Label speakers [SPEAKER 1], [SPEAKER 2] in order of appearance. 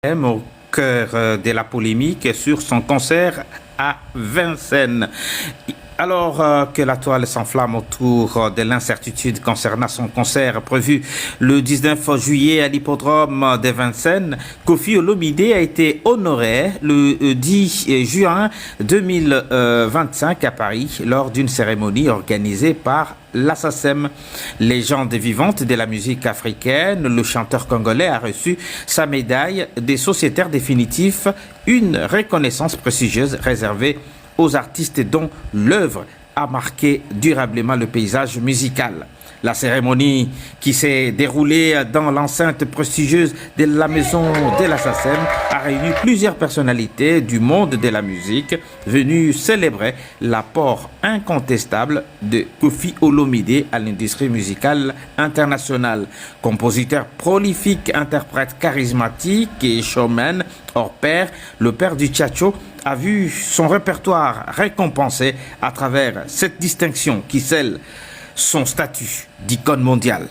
[SPEAKER 1] Au cœur de la polémique sur son concert à Vincennes. Alors que la toile s'enflamme autour de l'incertitude concernant son concert prévu le 19 juillet à l'hippodrome de Vincennes, Koffi Olomide a été honoré le 10 juin 2025 à Paris lors d'une cérémonie organisée par la SACEM. Légende vivante de la musique africaine, le chanteur congolais a reçu sa médaille des sociétaires définitifs, une reconnaissance prestigieuse réservée aux artistes dont l'œuvre a marqué durablement le paysage musical. La cérémonie qui s'est déroulée dans l'enceinte prestigieuse de la maison de la SACEM a réuni plusieurs personnalités du monde de la musique venues célébrer l'apport incontestable de Koffi Olomide à l'industrie musicale internationale. Compositeur prolifique, interprète charismatique et showman hors pair, le père du Tchatcho a vu son répertoire récompensé à travers cette distinction qui scelle son statut d'icône mondiale.